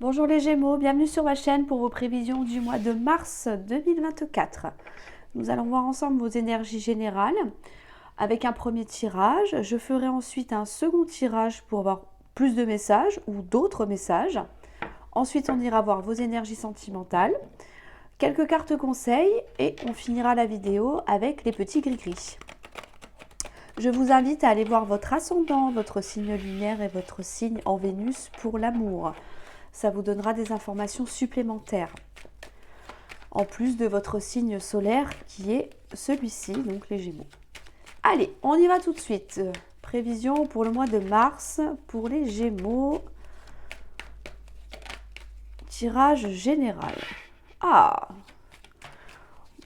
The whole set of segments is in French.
Bonjour les Gémeaux, bienvenue sur ma chaîne pour vos prévisions du mois de mars 2024. Nous allons voir ensemble vos énergies générales avec un premier tirage. Je ferai ensuite un second tirage pour avoir plus de messages ou d'autres messages. Ensuite, on ira voir vos énergies sentimentales, quelques cartes conseils et on finira la vidéo avec les petits gris-gris. Je vous invite à aller voir votre ascendant, votre signe lunaire et votre signe en Vénus pour l'amour. Ça vous donnera des informations supplémentaires. En plus de votre signe solaire qui est celui-ci, donc les Gémeaux. Allez, on y va tout de suite. Prévision pour le mois de mars pour les Gémeaux. Tirage général. Ah!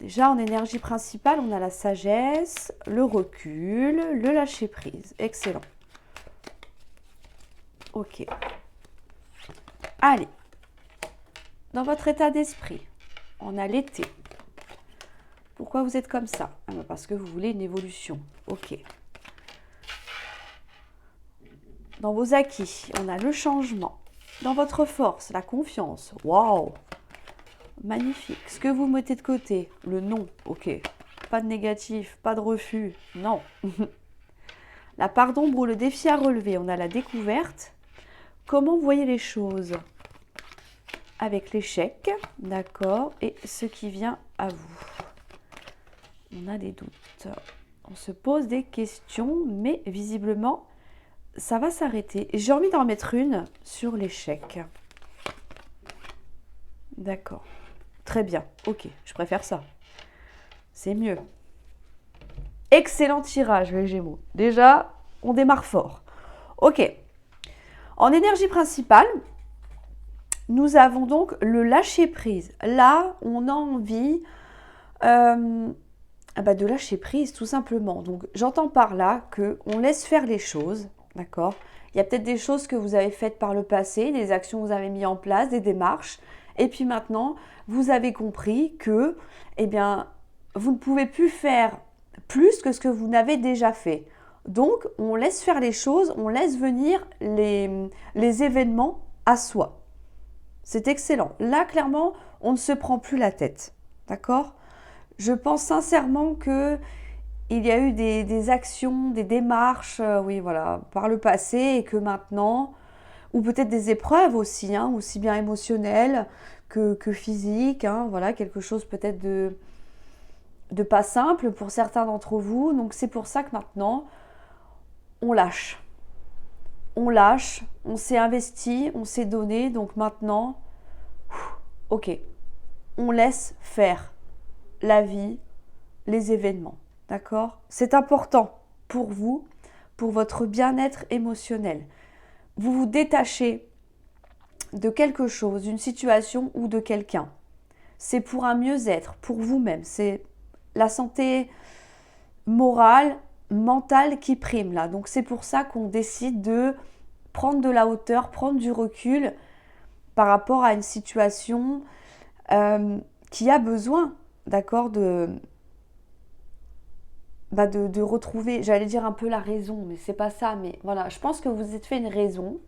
Déjà en énergie principale, on a la sagesse, le recul, le lâcher-prise. Excellent. Ok. Allez, dans votre état d'esprit, on a l'été. Pourquoi vous êtes comme ça? Parce que vous voulez une évolution. Ok. Dans vos acquis, on a le changement. Dans votre force, la confiance. Waouh! Magnifique. Ce que vous mettez de côté, le non. Ok. Pas de négatif, pas de refus. Non. La part d'ombre ou le défi à relever, on a la découverte. Comment vous voyez les choses? Avec l'échec, d'accord, et ce qui vient à vous. On a des doutes. On se pose des questions, mais visiblement, ça va s'arrêter. J'ai envie d'en mettre une sur l'échec. D'accord. Très bien. Ok, je préfère ça. C'est mieux. Excellent tirage, les Gémeaux. Déjà, on démarre fort. Ok. En énergie principale, nous avons donc le lâcher-prise. Là, on a envie de lâcher prise, tout simplement. Donc, j'entends par là qu'on laisse faire les choses, d'accord? Il y a peut-être des choses que vous avez faites par le passé, des actions que vous avez mises en place, des démarches. Et puis maintenant, vous avez compris que, eh bien, vous ne pouvez plus faire plus que ce que vous n'avez déjà fait. Donc, on laisse faire les choses, on laisse venir les événements à soi. C'est excellent. Là, clairement, on ne se prend plus la tête. D'accord? Je pense sincèrement qu'il y a eu des actions, des démarches, oui, voilà, par le passé et que maintenant, ou peut-être des épreuves aussi, hein, aussi bien émotionnelles que physiques, hein, voilà, quelque chose peut-être de pas simple pour certains d'entre vous. Donc, c'est pour ça que maintenant, on lâche. On lâche, on s'est investi, on s'est donné, donc maintenant, ok, on laisse faire la vie, les événements, d'accord? C'est important pour vous, pour votre bien-être émotionnel. Vous vous détachez de quelque chose, d'une situation ou de quelqu'un. C'est pour un mieux-être, pour vous-même. C'est la santé morale, mentale qui prime là. Donc c'est pour ça qu'on décide de prendre de la hauteur, prendre du recul par rapport à une situation qui a besoin, d'accord, de retrouver, j'allais dire un peu la raison, mais c'est pas ça, mais voilà, je pense que vous vous êtes fait une raison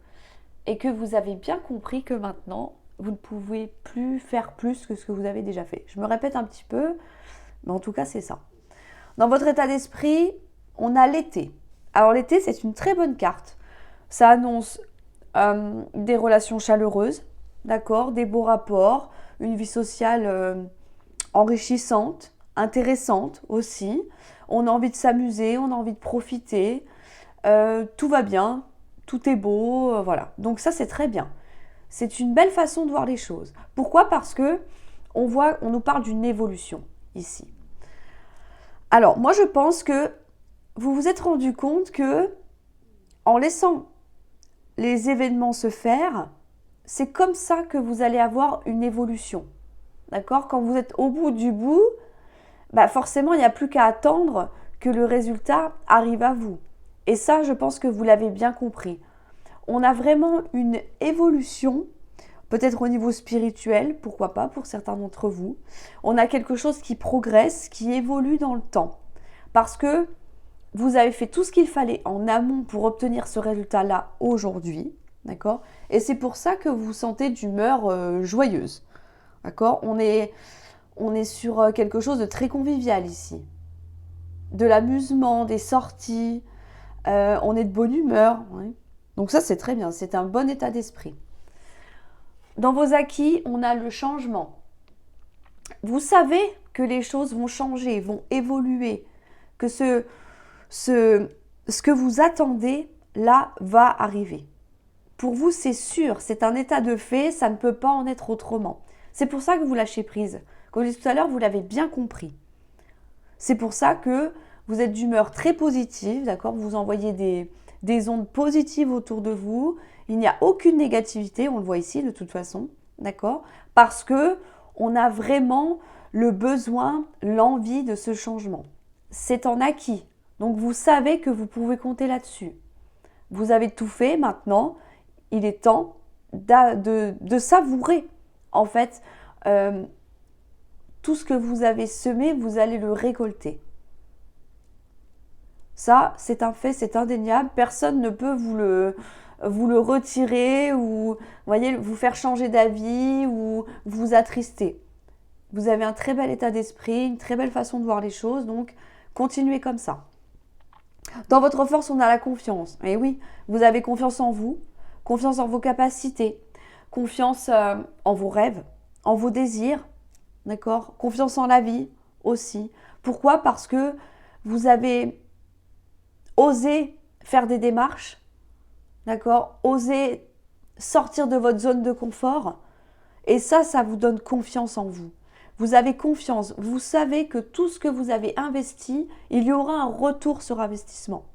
et que vous avez bien compris que maintenant, vous ne pouvez plus faire plus que ce que vous avez déjà fait. Je me répète un petit peu, mais en tout cas, c'est ça. Dans votre état d'esprit, on a l'été. Alors l'été, c'est une très bonne carte. Ça annonce des relations chaleureuses, d'accord, des beaux rapports, une vie sociale enrichissante, intéressante aussi. On a envie de s'amuser, on a envie de profiter. Tout va bien, tout est beau, voilà. Donc ça, c'est très bien. C'est une belle façon de voir les choses. Pourquoi? Parce que on nous parle d'une évolution ici. Alors, moi, je pense que vous vous êtes rendu compte que en laissant les événements se faire, c'est comme ça que vous allez avoir une évolution. D'accord? Quand vous êtes au bout du bout, forcément, il n'y a plus qu'à attendre que le résultat arrive à vous. Et ça, je pense que vous l'avez bien compris. On a vraiment une évolution, peut-être au niveau spirituel, pourquoi pas pour certains d'entre vous. On a quelque chose qui progresse, qui évolue dans le temps. Parce que vous avez fait tout ce qu'il fallait en amont pour obtenir ce résultat-là aujourd'hui. d'accord? Et c'est pour ça que vous vous sentez d'humeur joyeuse, d'accord? On est sur quelque chose de très convivial ici. De l'amusement, des sorties, on est de bonne humeur. Ouais. Donc ça, c'est très bien, c'est un bon état d'esprit. Dans vos acquis, on a le changement. Vous savez que les choses vont changer, vont évoluer, que ce que vous attendez, là, va arriver. Pour vous, c'est sûr, c'est un état de fait, ça ne peut pas en être autrement. C'est pour ça que vous lâchez prise. Comme je disais tout à l'heure, vous l'avez bien compris. C'est pour ça que vous êtes d'humeur très positive, d'accord? Vous envoyez des ondes positives autour de vous. Il n'y a aucune négativité, on le voit ici de toute façon, d'accord? Parce que on a vraiment le besoin, l'envie de ce changement. C'est en acquis. Donc vous savez que vous pouvez compter là-dessus. Vous avez tout fait maintenant. Il est temps de savourer, en fait, tout ce que vous avez semé, vous allez le récolter. Ça, c'est un fait, c'est indéniable. Personne ne peut vous le retirer ou voyez, vous faire changer d'avis ou vous attrister. Vous avez un très bel état d'esprit, une très belle façon de voir les choses, donc continuez comme ça. Dans votre force, on a la confiance. Et oui, vous avez confiance en vous, confiance en vos capacités, confiance en vos rêves, en vos désirs, d'accord? Confiance en la vie aussi. Pourquoi? Parce que vous avez osé faire des démarches, d'accord? Osé sortir de votre zone de confort. Et ça vous donne confiance en vous. Vous avez confiance, vous savez que tout ce que vous avez investi, il y aura un retour sur investissement.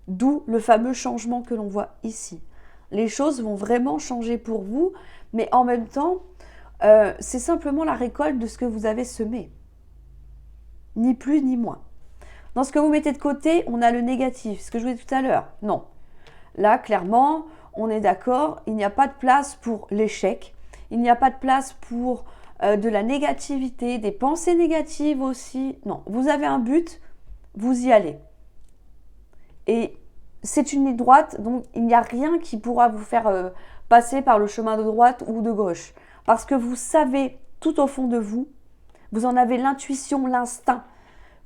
D'où le fameux changement que l'on voit ici. Les choses vont vraiment changer pour vous, mais en même temps, c'est simplement la récolte de ce que vous avez semé. Ni plus ni moins. Dans ce que vous mettez de côté, on a le négatif, ce que je vous ai dit tout à l'heure. Non. Là, clairement, on est d'accord, il n'y a pas de place pour l'échec, il n'y a pas de place pour de la négativité, des pensées négatives aussi. Non, vous avez un but, vous y allez. Et c'est une ligne droite, donc il n'y a rien qui pourra vous faire passer par le chemin de droite ou de gauche. Parce que vous savez tout au fond de vous, vous en avez l'intuition, l'instinct,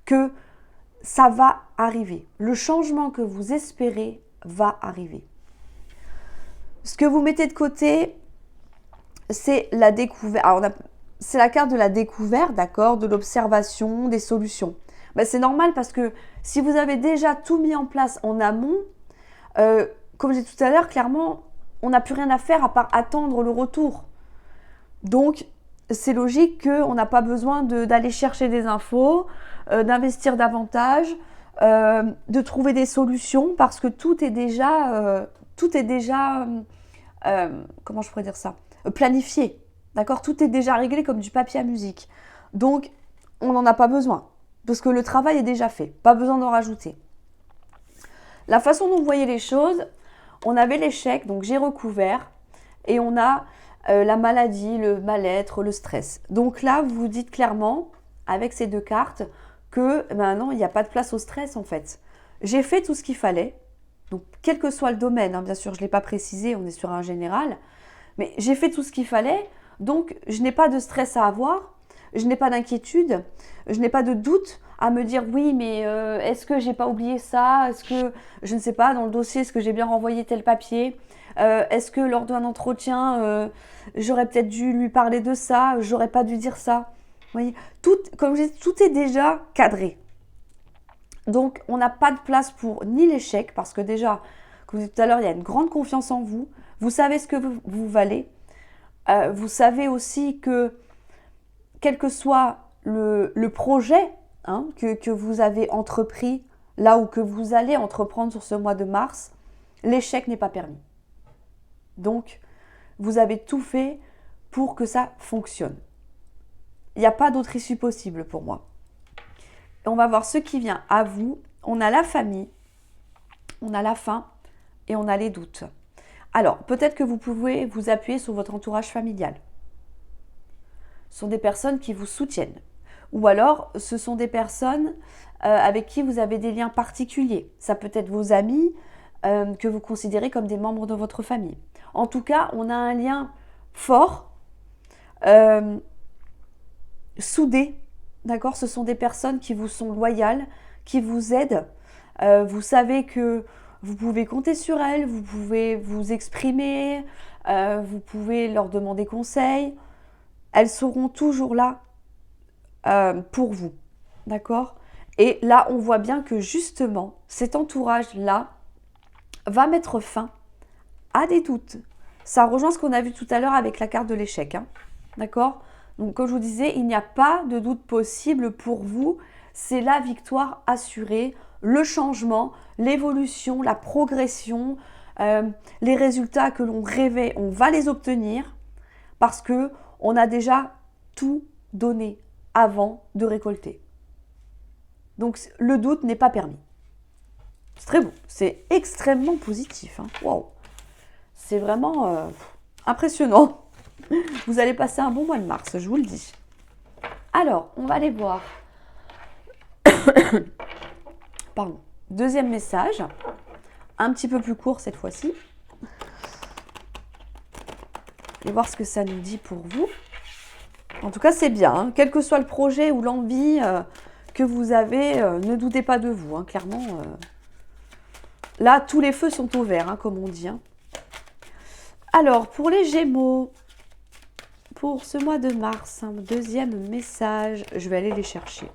que ça va arriver. Le changement que vous espérez va arriver. Ce que vous mettez de côté, c'est la découverte. Alors, c'est la carte de la découverte, d'accord, de l'observation, des solutions. Ben, c'est normal parce que si vous avez déjà tout mis en place en amont, comme j'ai dit tout à l'heure, clairement, on n'a plus rien à faire à part attendre le retour. Donc, c'est logique qu'on n'a pas besoin d'aller chercher des infos, d'investir davantage, de trouver des solutions parce que tout est déjà comment je pourrais dire ça, planifié. D'accord? Tout est déjà réglé comme du papier à musique. Donc, on n'en a pas besoin. Parce que le travail est déjà fait. Pas besoin d'en rajouter. La façon dont vous voyez les choses, on avait l'échec, donc j'ai recouvert. Et on a la maladie, le mal-être, le stress. Donc là, vous vous dites clairement, avec ces deux cartes, que non, il n'y a pas de place au stress en fait. J'ai fait tout ce qu'il fallait. Donc, quel que soit le domaine, hein, bien sûr, je ne l'ai pas précisé, on est sur un général. Mais j'ai fait tout ce qu'il fallait. Donc, je n'ai pas de stress à avoir, je n'ai pas d'inquiétude, je n'ai pas de doute à me dire oui, mais est-ce que j'ai pas oublié ça? Est-ce que, je ne sais pas, dans le dossier, est-ce que j'ai bien renvoyé tel papier? Est-ce que lors d'un entretien, j'aurais peut-être dû lui parler de ça? J'aurais pas dû dire ça? Vous voyez, comme je dis, tout est déjà cadré. Donc, on n'a pas de place pour ni l'échec, parce que déjà, comme je disais tout à l'heure, il y a une grande confiance en vous. Vous savez ce que vous valez. Vous savez aussi que, quel que soit le projet que vous avez entrepris, là où que vous allez entreprendre sur ce mois de mars, l'échec n'est pas permis. Donc, vous avez tout fait pour que ça fonctionne. Il n'y a pas d'autre issue possible pour moi. Et on va voir ce qui vient à vous. On a la famille, on a la faim et on a les doutes. Alors, peut-être que vous pouvez vous appuyer sur votre entourage familial. Ce sont des personnes qui vous soutiennent. Ou alors, ce sont des personnes avec qui vous avez des liens particuliers. Ça peut être vos amis, que vous considérez comme des membres de votre famille. En tout cas, on a un lien fort, soudé, d'accord? Ce sont des personnes qui vous sont loyales, qui vous aident. Vous savez que vous pouvez compter sur elles, vous pouvez vous exprimer, vous pouvez leur demander conseil. Elles seront toujours là pour vous, d'accord? Et là, on voit bien que justement, cet entourage-là va mettre fin à des doutes. Ça rejoint ce qu'on a vu tout à l'heure avec la carte de l'échec, hein, d'accord? Donc, comme je vous disais, il n'y a pas de doute possible pour vous. C'est la victoire assurée, le changement, l'évolution, la progression, les résultats que l'on rêvait, on va les obtenir parce que on a déjà tout donné avant de récolter. Donc, le doute n'est pas permis. C'est très beau, c'est extrêmement positif. Hein. Wow. C'est vraiment impressionnant. Vous allez passer un bon mois de mars, je vous le dis. Alors, on va aller voir. Pardon. Deuxième message, un petit peu plus court cette fois-ci. Et voir ce que ça nous dit pour vous. En tout cas, c'est bien. Hein. Quel que soit le projet ou l'envie que vous avez, ne doutez pas de vous. Hein, clairement, là, tous les feux sont au vert, hein, comme on dit. Hein. Alors, pour les Gémeaux, pour ce mois de mars, un deuxième message. Je vais aller les chercher.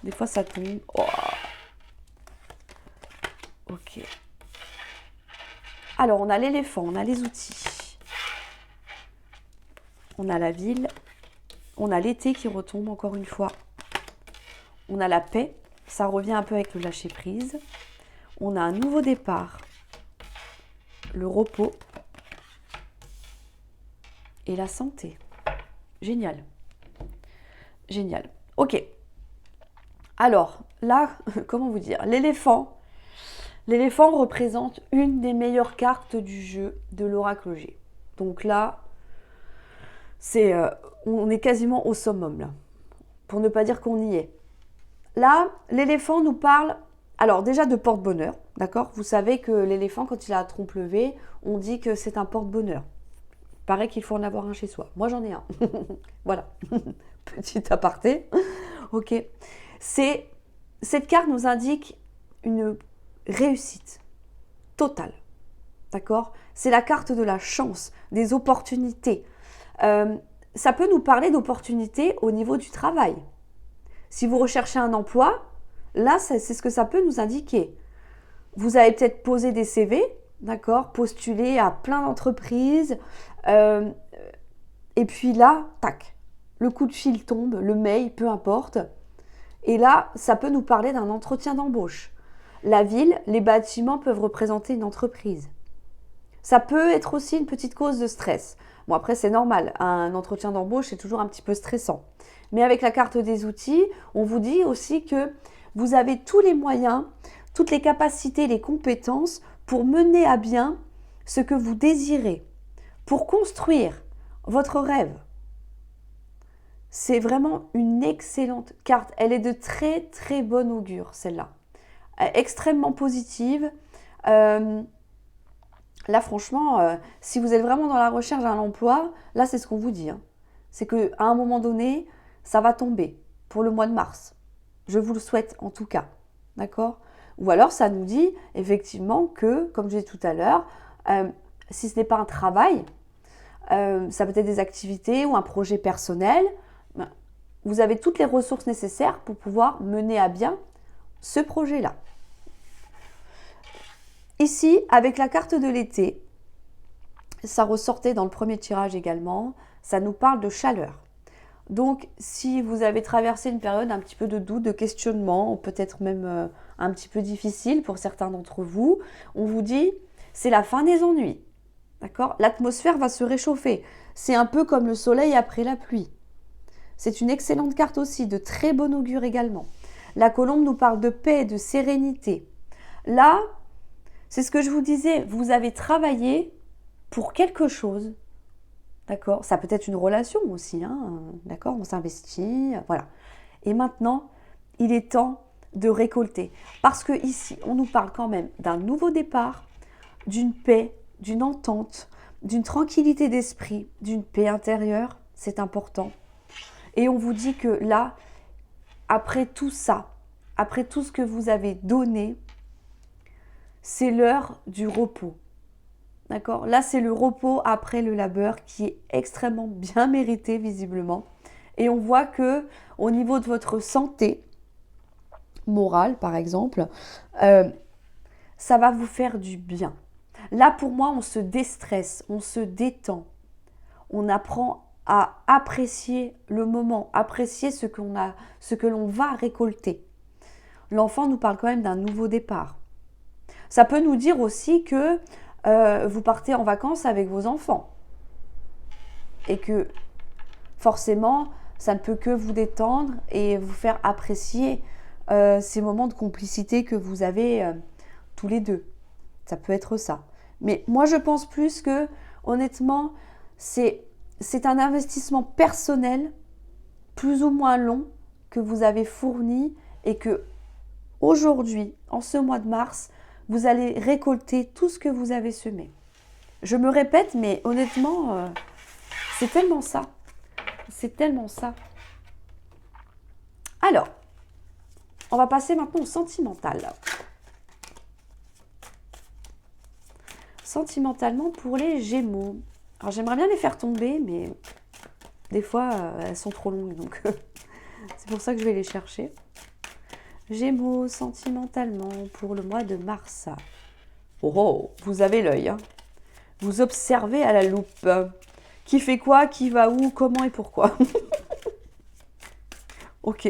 Des fois, ça tombe. Oh. Ok. Alors, on a l'éléphant, on a les outils. On a la ville. On a l'été qui retombe encore une fois. On a la paix. Ça revient un peu avec le lâcher-prise. On a un nouveau départ. Le repos. Et la santé. Génial. Génial. Ok. Alors, là, comment vous dire? L'éléphant. L'éléphant représente une des meilleures cartes du jeu de l'oracle G. Donc là, on est quasiment au summum, là. Pour ne pas dire qu'on y est. Là, l'éléphant nous parle, alors déjà de porte-bonheur, d'accord? Vous savez que l'éléphant, quand il a la trompe levée, on dit que c'est un porte-bonheur. Il paraît qu'il faut en avoir un chez soi. Moi, j'en ai un. Voilà. Petit aparté. Ok. Cette carte nous indique une réussite totale. D'accord? C'est la carte de la chance, des opportunités. Ça peut nous parler d'opportunités au niveau du travail. Si vous recherchez un emploi, là, c'est ce que ça peut nous indiquer. Vous avez peut-être posé des CV, d'accord, postulé à plein d'entreprises, et puis là, tac, le coup de fil tombe, le mail, peu importe. Et là, ça peut nous parler d'un entretien d'embauche. La ville, les bâtiments peuvent représenter une entreprise. Ça peut être aussi une petite cause de stress. Bon, après, c'est normal. Un entretien d'embauche, c'est toujours un petit peu stressant. Mais avec la carte des outils, on vous dit aussi que vous avez tous les moyens, toutes les capacités, les compétences pour mener à bien ce que vous désirez, pour construire votre rêve. C'est vraiment une excellente carte. Elle est de très, très bon augure, celle-là. Extrêmement positive. Là, franchement, si vous êtes vraiment dans la recherche d'un emploi, là, c'est ce qu'on vous dit. Hein. C'est qu'à un moment donné, ça va tomber pour le mois de mars. Je vous le souhaite en tout cas. D'accord? Ou alors, ça nous dit effectivement que, comme je disais tout à l'heure, si ce n'est pas un travail, ça peut être des activités ou un projet personnel, vous avez toutes les ressources nécessaires pour pouvoir mener à bien ce projet-là. Ici, avec la carte de l'été, ça ressortait dans le premier tirage également, ça nous parle de chaleur. Donc, si vous avez traversé une période un petit peu de doute, de questionnement, peut-être même un petit peu difficile pour certains d'entre vous, on vous dit, c'est la fin des ennuis. D'accord? L'atmosphère va se réchauffer. C'est un peu comme le soleil après la pluie. C'est une excellente carte aussi, de très bon augure également. La colombe nous parle de paix, de sérénité. Là, c'est ce que je vous disais, vous avez travaillé pour quelque chose. D'accord? Ça peut être une relation aussi, hein, d'accord? On s'investit, voilà. Et maintenant, il est temps de récolter. Parce que ici, on nous parle quand même d'un nouveau départ, d'une paix, d'une entente, d'une tranquillité d'esprit, d'une paix intérieure. C'est important. Et on vous dit que là, après tout ça, après tout ce que vous avez donné, c'est l'heure du repos. D'accord? Là, c'est le repos après le labeur qui est extrêmement bien mérité, visiblement. Et on voit que au niveau de votre santé morale, par exemple, ça va vous faire du bien. Là, pour moi, on se déstresse, on se détend. On apprend à apprécier le moment, apprécier ce que l'on va récolter. L'enfant nous parle quand même d'un nouveau départ. Ça peut nous dire aussi que vous partez en vacances avec vos enfants et que forcément, ça ne peut que vous détendre et vous faire apprécier ces moments de complicité que vous avez tous les deux. Ça peut être ça. Mais moi, je pense plus que, honnêtement, c'est un investissement personnel, plus ou moins long, que vous avez fourni et que aujourd'hui, en ce mois de mars, vous allez récolter tout ce que vous avez semé. Je me répète, mais honnêtement, c'est tellement ça. C'est tellement ça. Alors, on va passer maintenant au sentimental. Sentimentalement pour les Gémeaux. Alors, j'aimerais bien les faire tomber, mais des fois, elles sont trop longues, donc c'est pour ça que je vais les chercher. Gémeaux, sentimentalement pour le mois de mars. Oh, oh, vous avez l'œil. Hein. Vous observez à la loupe. Qui fait quoi, qui va où, comment et pourquoi. Ok.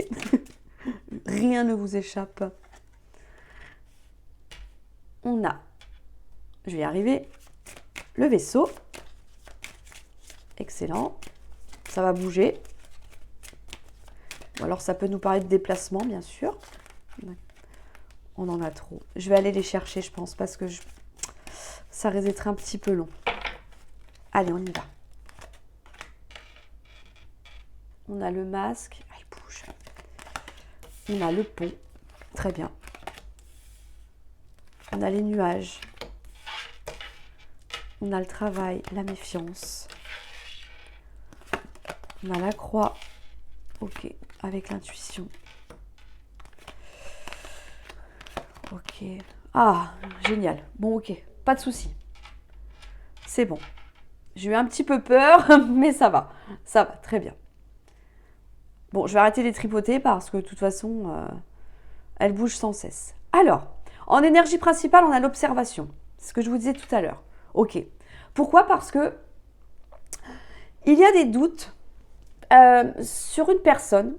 Rien ne vous échappe. On a, je vais y arriver, le vaisseau. Excellent. Ça va bouger. Ou alors ça peut nous parler de déplacement, bien sûr. On en a trop. Je vais aller les chercher, je pense, parce que ça risque d'être un petit peu long. Allez, on y va. On a le masque. Ah, il bouge. On a le pont. Très bien. On a les nuages. On a le travail, la méfiance. On a la croix. Ok, avec l'intuition. Ok. Ah, génial. Bon, ok. Pas de souci. C'est bon. J'ai eu un petit peu peur, mais ça va. Ça va, très bien. Bon, je vais arrêter de les tripoter parce que de toute façon, elles bougent sans cesse. Alors, en énergie principale, on a l'observation. C'est ce que je vous disais tout à l'heure. Ok. Pourquoi? Parce que il y a des doutes sur une personne.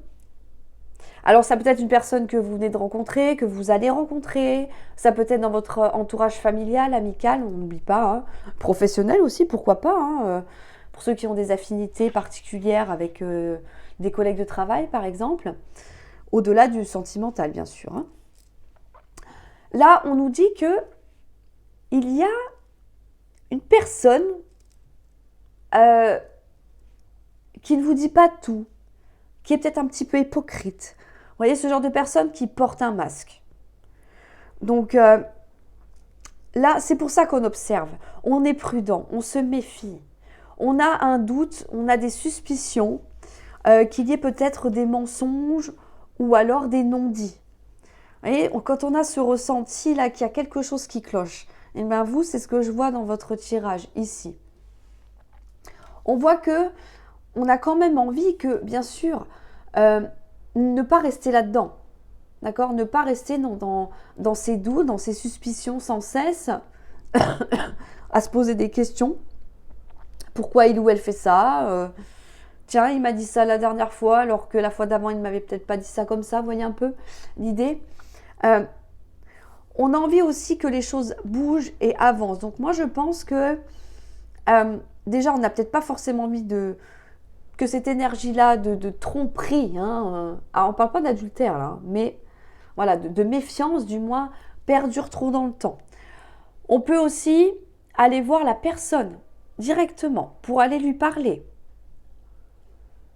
Alors, ça peut être une personne que vous venez de rencontrer, que vous allez rencontrer. Ça peut être dans votre entourage familial, amical, on n'oublie pas. Hein. Professionnel aussi, pourquoi pas. Hein. Pour ceux qui ont des affinités particulières avec des collègues de travail, par exemple. Au-delà du sentimental, bien sûr. Hein. Là, on nous dit que il y a une personne qui ne vous dit pas tout, qui est peut-être un petit peu hypocrite. Vous voyez, ce genre de personne qui porte un masque. Donc là, c'est pour ça qu'on observe. On est prudent, on se méfie. On a un doute, on a des suspicions qu'il y ait peut-être des mensonges ou alors des non-dits. Vous voyez, quand on a ce ressenti là qu'il y a quelque chose qui cloche, et bien vous, c'est ce que je vois dans votre tirage ici. On voit que on a quand même envie que, bien sûr, ne pas rester là-dedans. D'accord? Ne pas rester dans ces doutes, dans ces suspicions sans cesse, à se poser des questions. Pourquoi il ou elle fait ça? Tiens, il m'a dit ça la dernière fois, alors que la fois d'avant, il ne m'avait peut-être pas dit ça comme ça. Vous voyez un peu l'idée? On a envie aussi que les choses bougent et avancent. Donc moi, je pense que déjà, on n'a peut-être pas forcément envie que cette énergie-là de tromperie, hein, on ne parle pas d'adultère là, mais voilà, de méfiance du moins, perdure trop dans le temps. On peut aussi aller voir la personne directement pour aller lui parler.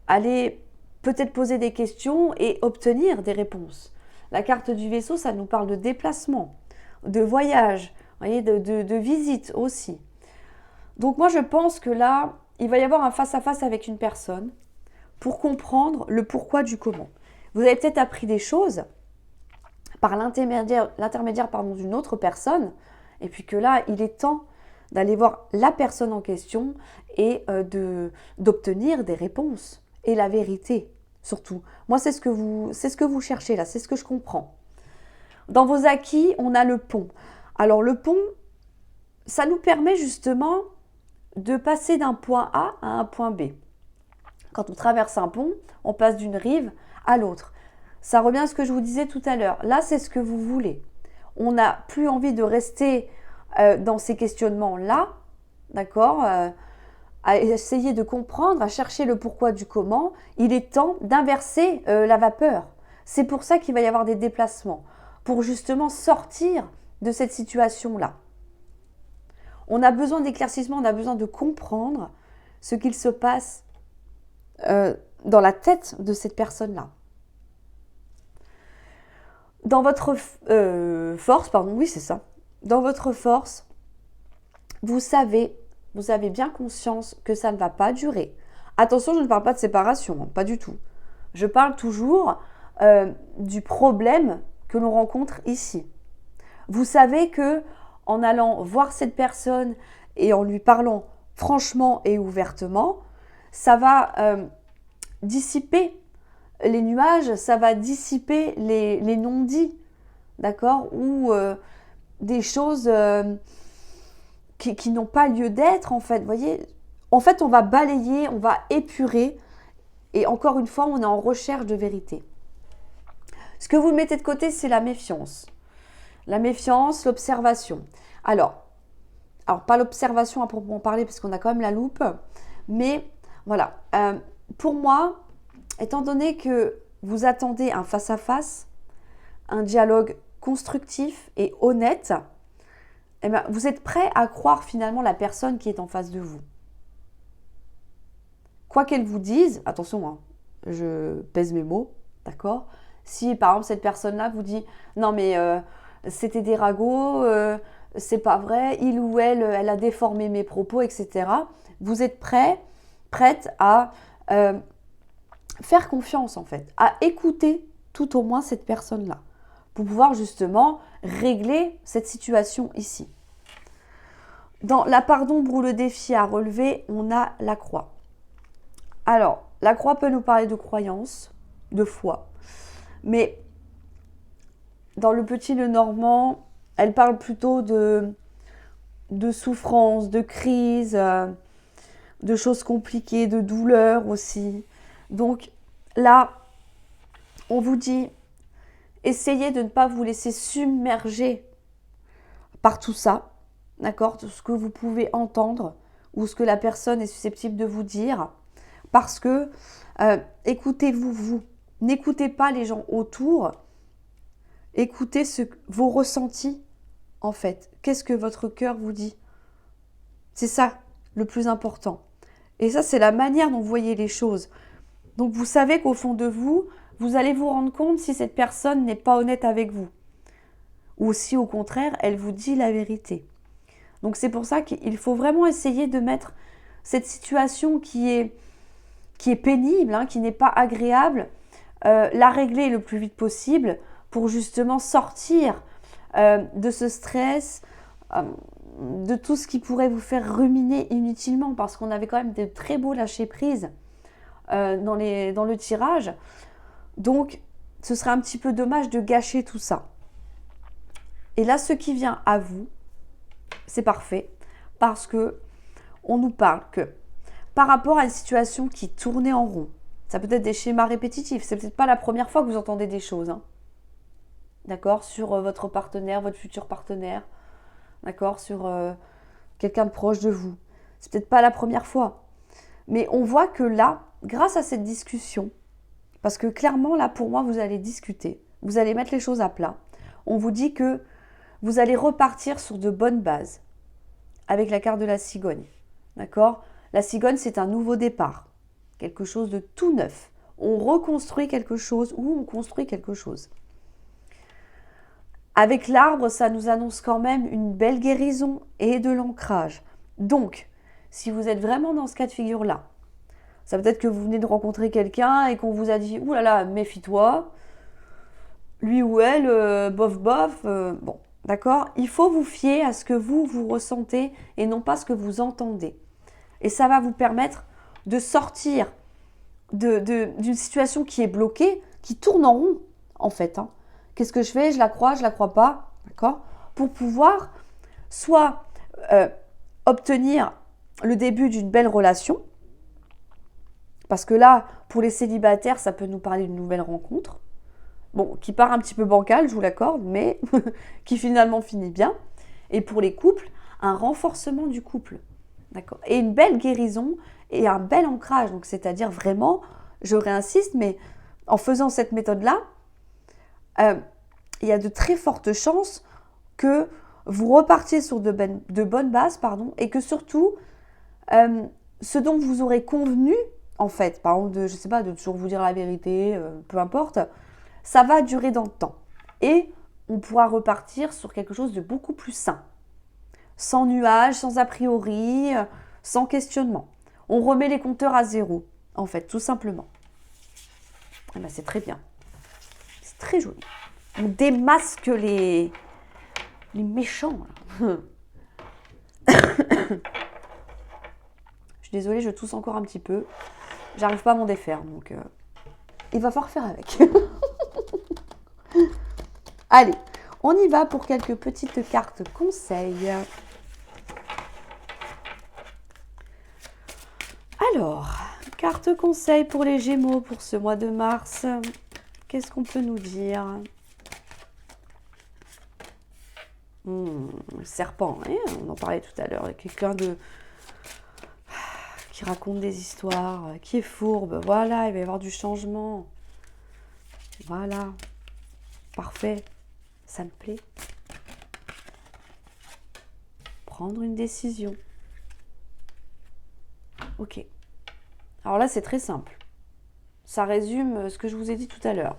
Aller peut-être poser des questions et obtenir des réponses. La carte du vaisseau, ça nous parle de déplacement, de voyage, vous voyez, de visite aussi. Donc moi, je pense que là, il va y avoir un face-à-face avec une personne pour comprendre le pourquoi du comment. Vous avez peut-être appris des choses par l'intermédiaire d'une autre personne, et puis que là, il est temps d'aller voir la personne en question et d'obtenir des réponses et la vérité, surtout. Moi, c'est ce que vous cherchez là, c'est ce que je comprends. Dans vos acquis, on a le pont. Alors le pont, ça nous permet justement de passer d'un point A à un point B. Quand on traverse un pont, on passe d'une rive à l'autre. Ça revient à ce que je vous disais tout à l'heure. Là, c'est ce que vous voulez. On n'a plus envie de rester dans ces questionnements-là, d'accord, à essayer de comprendre, à chercher le pourquoi du comment. Il est temps d'inverser la vapeur. C'est pour ça qu'il va y avoir des déplacements, pour justement sortir de cette situation-là. On a besoin d'éclaircissement, on a besoin de comprendre ce qu'il se passe dans la tête de cette personne-là. Dans votre force, pardon, oui c'est ça, dans votre force, vous avez bien conscience que ça ne va pas durer. Attention, je ne parle pas de séparation, pas du tout. Je parle toujours du problème que l'on rencontre ici. Vous savez que en allant voir cette personne et en lui parlant franchement et ouvertement, ça va dissiper les nuages, ça va dissiper les non-dits, d'accord, ou des choses qui n'ont pas lieu d'être, en fait, vous voyez. En fait, on va balayer, on va épurer, et encore une fois, on est en recherche de vérité. Ce que vous mettez de côté, c'est la méfiance. La méfiance, l'observation. Alors pas l'observation à proprement parler, parce qu'on a quand même la loupe, mais voilà. Pour moi, étant donné que vous attendez un face-à-face, un dialogue constructif et honnête, eh bien, vous êtes prêt à croire finalement la personne qui est en face de vous. Quoi qu'elle vous dise, attention, hein, je pèse mes mots, d'accord ? Si par exemple cette personne-là vous dit « Non mais c'était des ragots, c'est pas vrai, il ou elle a déformé mes propos, etc. » Vous êtes prête à faire confiance en fait, à écouter tout au moins cette personne-là, pour pouvoir justement régler cette situation ici. Dans la part d'ombre ou le défi à relever, on a la croix. Alors, la croix peut nous parler de croyance, de foi, mais dans le petit Lenormand, elle parle plutôt de souffrance, de crise, de choses compliquées, de douleur aussi. Donc là, on vous dit, essayez de ne pas vous laisser submerger par tout ça, d'accord, tout ce que vous pouvez entendre ou ce que la personne est susceptible de vous dire, parce que écoutez-vous, vous. N'écoutez pas les gens autour, écoutez vos ressentis, en fait. Qu'est-ce que votre cœur vous dit? C'est ça le plus important. Et ça, c'est la manière dont vous voyez les choses. Donc, vous savez qu'au fond de vous, vous allez vous rendre compte si cette personne n'est pas honnête avec vous. Ou si, au contraire, elle vous dit la vérité. Donc, c'est pour ça qu'il faut vraiment essayer de mettre cette situation qui est pénible, hein, qui n'est pas agréable, la régler le plus vite possible pour justement sortir de ce stress, de tout ce qui pourrait vous faire ruminer inutilement, parce qu'on avait quand même de très beaux lâcher-prise dans le tirage. Donc, ce serait un petit peu dommage de gâcher tout ça. Et là, ce qui vient à vous, c'est parfait, parce que on nous parle que par rapport à une situation qui tournait en rond, ça peut être des schémas répétitifs, c'est peut-être pas la première fois que vous entendez des choses, hein. D'accord, sur votre partenaire, votre futur partenaire, d'accord, sur quelqu'un de proche de vous. C'est peut-être pas la première fois, mais on voit que là, grâce à cette discussion, parce que clairement là pour moi vous allez discuter, vous allez mettre les choses à plat, on vous dit que vous allez repartir sur de bonnes bases avec la carte de la cigogne, d'accord. La cigogne, c'est un nouveau départ, quelque chose de tout neuf. On reconstruit quelque chose ou on construit quelque chose. Avec l'arbre, ça nous annonce quand même une belle guérison et de l'ancrage. Donc, si vous êtes vraiment dans ce cas de figure-là, ça peut être que vous venez de rencontrer quelqu'un et qu'on vous a dit « Ouh là là, méfie-toi », lui ou elle, bof bof, bon, d'accord. Il faut vous fier à ce que vous ressentez et non pas ce que vous entendez. Et ça va vous permettre de sortir d'une situation qui est bloquée, qui tourne en rond, en fait. Hein. Qu'est-ce que je fais? Je la crois pas, d'accord? Pour pouvoir soit obtenir le début d'une belle relation, parce que là, pour les célibataires, ça peut nous parler d'une nouvelle rencontre, bon, qui part un petit peu bancal, je vous l'accorde, mais qui finalement finit bien. Et pour les couples, un renforcement du couple, d'accord? Et une belle guérison et un bel ancrage, donc c'est-à-dire vraiment, je réinsiste, mais en faisant cette méthode-là, il y a de très fortes chances que vous repartiez sur de bonnes bases, et que surtout, ce dont vous aurez convenu, en fait, par exemple, je ne sais pas, de toujours vous dire la vérité, peu importe, ça va durer dans le temps. Et on pourra repartir sur quelque chose de beaucoup plus sain. Sans nuages, sans a priori, sans questionnement. On remet les compteurs à zéro, en fait, tout simplement. Et ben, c'est très bien. C'est très joli. On démasque les méchants. Je suis désolée, je tousse encore un petit peu. J'arrive pas à m'en défaire, donc il va falloir faire avec. Allez, on y va pour quelques petites cartes conseils. Alors, carte conseil pour les Gémeaux pour ce mois de mars. Qu'est-ce qu'on peut nous dire? Serpent, hein, on en parlait tout à l'heure. Quelqu'un qui raconte des histoires, qui est fourbe. Voilà, il va y avoir du changement. Voilà. Parfait. Ça me plaît. Prendre une décision. Ok. Alors là, c'est très simple. Ça résume ce que je vous ai dit tout à l'heure.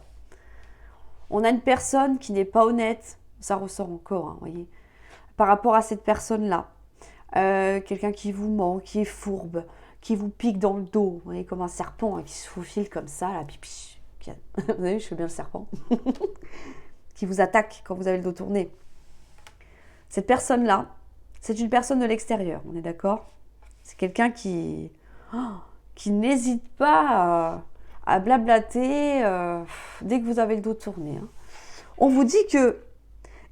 On a une personne qui n'est pas honnête. Ça ressort encore, hein, voyez. Par rapport à cette personne-là. Quelqu'un qui vous ment, qui est fourbe, qui vous pique dans le dos. Vous voyez, comme un serpent hein, qui se faufile comme ça. Là, vous avez vu, je fais bien le serpent. Qui vous attaque quand vous avez le dos tourné. Cette personne-là, c'est une personne de l'extérieur, on est d'accord? C'est quelqu'un qui n'hésite pas à blablater dès que vous avez le dos tourné. Hein. On vous dit que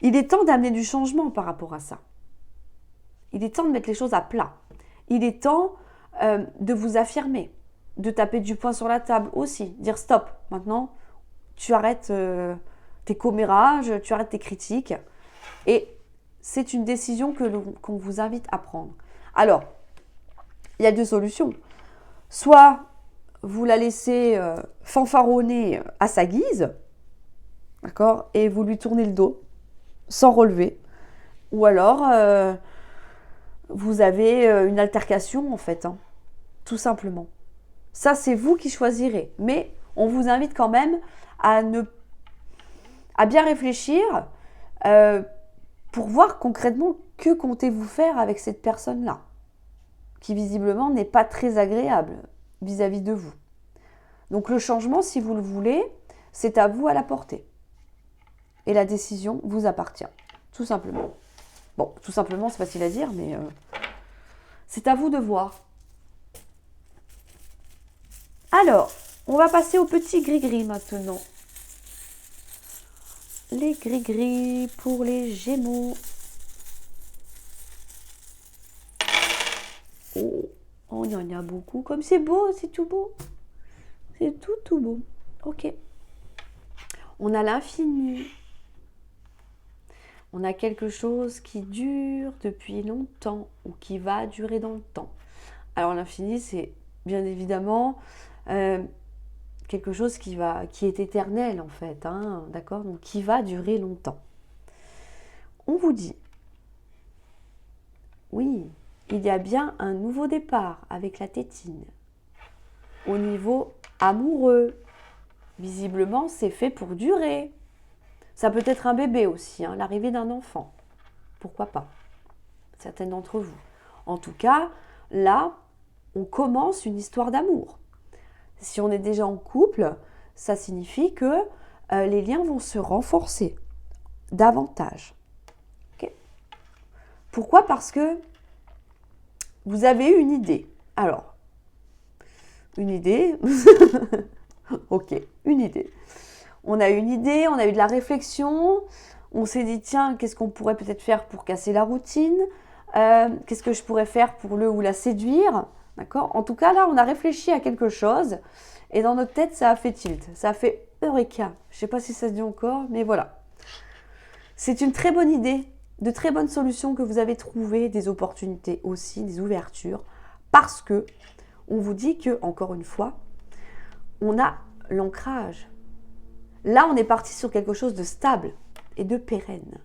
il est temps d'amener du changement par rapport à ça. Il est temps de mettre les choses à plat. Il est temps de vous affirmer, de taper du poing sur la table aussi, dire stop, maintenant tu arrêtes tes commérages, tu arrêtes tes critiques. Et c'est une décision qu'on vous invite à prendre. Alors, il y a deux solutions. Soit vous la laissez fanfaronner à sa guise, d'accord, et vous lui tournez le dos sans relever. Ou alors, vous avez une altercation en fait, hein, tout simplement. Ça, c'est vous qui choisirez. Mais on vous invite quand même à bien réfléchir pour voir concrètement que comptez-vous faire avec cette personne-là, qui visiblement n'est pas très agréable vis-à-vis de vous. Donc le changement, si vous le voulez, c'est à vous à la porter. Et la décision vous appartient, tout simplement. Bon, tout simplement, c'est facile à dire, mais c'est à vous de voir. Alors, on va passer au petit gris-gris maintenant. Les gris-gris pour les Gémeaux. Oh, il y en a beaucoup. Comme c'est beau, c'est tout beau. C'est tout beau. Ok. On a l'infini. On a quelque chose qui dure depuis longtemps ou qui va durer dans le temps. Alors l'infini, c'est bien évidemment quelque chose qui est éternel en fait, hein, d'accord, donc qui va durer longtemps. On vous dit, oui, il y a bien un nouveau départ avec la tétine. Au niveau amoureux, visiblement, c'est fait pour durer. Ça peut être un bébé aussi, hein, l'arrivée d'un enfant. Pourquoi pas? Certaines d'entre vous. En tout cas, là, on commence une histoire d'amour. Si on est déjà en couple, ça signifie que les liens vont se renforcer davantage. Okay. Pourquoi? Parce que vous avez eu une idée. Alors, une idée. Ok, une idée. On a eu une idée, on a eu de la réflexion. On s'est dit, tiens, qu'est-ce qu'on pourrait peut-être faire pour casser la routine? Qu'est-ce que je pourrais faire pour le ou la séduire? D'accord? En tout cas, là, on a réfléchi à quelque chose. Et dans notre tête, ça a fait tilt. Ça a fait eureka. Je ne sais pas si ça se dit encore, mais voilà. C'est une très bonne idée, de très bonnes solutions que vous avez trouvées, des opportunités aussi, des ouvertures. Parce que on vous dit que, encore une fois, on a l'ancrage. Là, on est parti sur quelque chose de stable et de pérenne.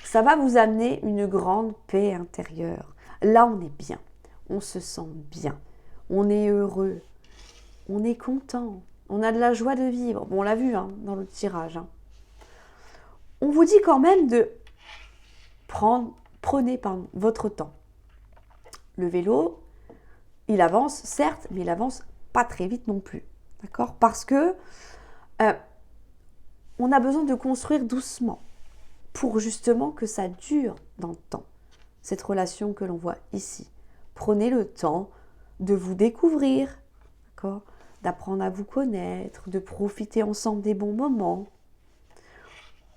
Ça va vous amener une grande paix intérieure. Là, on est bien. On se sent bien. On est heureux. On est content. On a de la joie de vivre. Bon, on l'a vu hein, dans le tirage. Hein. On vous dit quand même de prenez votre temps. Le vélo, il avance, certes, mais il avance pas très vite non plus. D'accord? Parce que on a besoin de construire doucement pour justement que ça dure dans le temps. Cette relation que l'on voit ici. Prenez le temps de vous découvrir, d'accord? D'apprendre à vous connaître, de profiter ensemble des bons moments.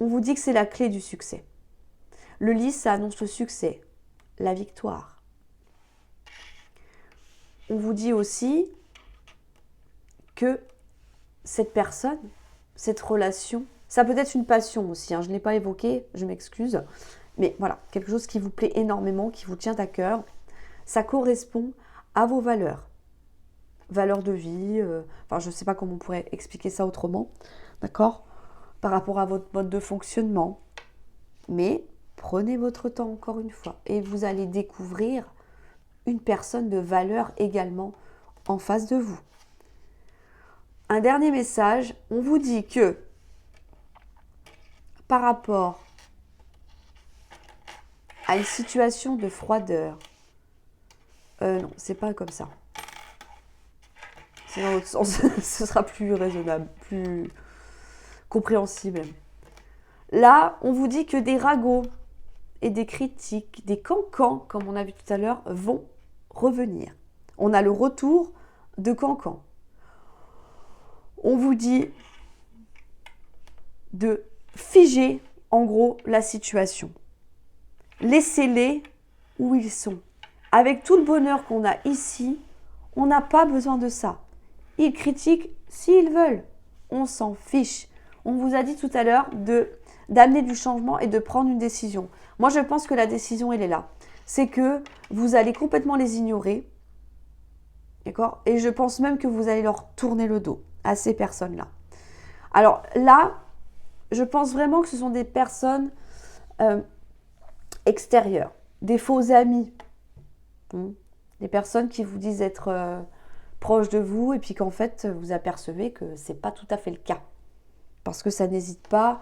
On vous dit que c'est la clé du succès. Le lys, ça annonce le succès, la victoire. On vous dit aussi que cette personne, cette relation, ça peut être une passion aussi, hein, je ne l'ai pas évoqué, je m'excuse, mais voilà, quelque chose qui vous plaît énormément, qui vous tient à cœur, ça correspond à vos valeurs. Valeurs de vie, enfin je ne sais pas comment on pourrait expliquer ça autrement, d'accord? Par rapport à votre mode de fonctionnement. Mais prenez votre temps encore une fois et vous allez découvrir une personne de valeur également en face de vous. Un dernier message, on vous dit que par rapport à une situation de froideur, non, c'est pas comme ça. C'est dans l'autre sens, ce sera plus raisonnable, plus compréhensible. Là, on vous dit que des ragots et des critiques, des cancans, comme on a vu tout à l'heure, vont revenir. On a le retour de cancans. On vous dit de figer, en gros, la situation. Laissez-les où ils sont. Avec tout le bonheur qu'on a ici, on n'a pas besoin de ça. Ils critiquent s'ils veulent. On s'en fiche. On vous a dit tout à l'heure d'amener du changement et de prendre une décision. Moi, je pense que la décision, elle est là. C'est que vous allez complètement les ignorer. D'accord? Et je pense même que vous allez leur tourner le dos à ces personnes-là. Alors là, je pense vraiment que ce sont des personnes extérieures, des faux amis. Des personnes qui vous disent être proches de vous et puis qu'en fait, vous apercevez que ce n'est pas tout à fait le cas. Parce que ça n'hésite pas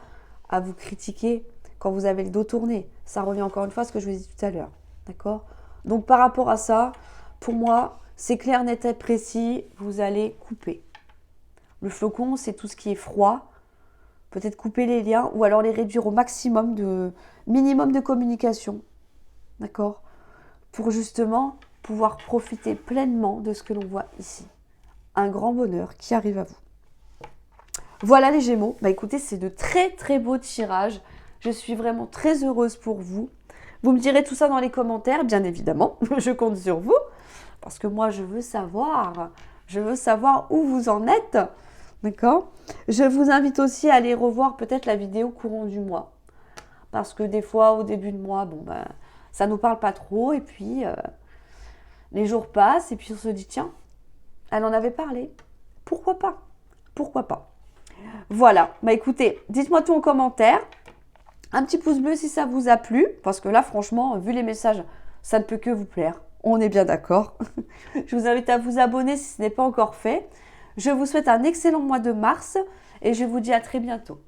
à vous critiquer quand vous avez le dos tourné. Ça revient encore une fois à ce que je vous ai dit tout à l'heure. D'accord? Donc par rapport à ça, pour moi, c'est clair, net et précis, vous allez couper. Le flocon, c'est tout ce qui est froid. Peut-être couper les liens ou alors les réduire au minimum de communication. D'accord? Pour justement pouvoir profiter pleinement de ce que l'on voit ici. Un grand bonheur qui arrive à vous. Voilà les Gémeaux. Bah écoutez, c'est de très très beaux tirages. Je suis vraiment très heureuse pour vous. Vous me direz tout ça dans les commentaires, bien évidemment. Je compte sur vous. Parce que moi, je veux savoir où vous en êtes. D'accord? Je vous invite aussi à aller revoir peut-être la vidéo courant du mois. Parce que des fois, au début de mois, ça ne nous parle pas trop. Et puis, les jours passent et puis on se dit, tiens, elle en avait parlé. Pourquoi pas? Pourquoi pas? Voilà. Bah écoutez, dites-moi tout en commentaire. Un petit pouce bleu si ça vous a plu. Parce que là, franchement, vu les messages, ça ne peut que vous plaire. On est bien d'accord. Je vous invite à vous abonner si ce n'est pas encore fait. Je vous souhaite un excellent mois de mars et je vous dis à très bientôt.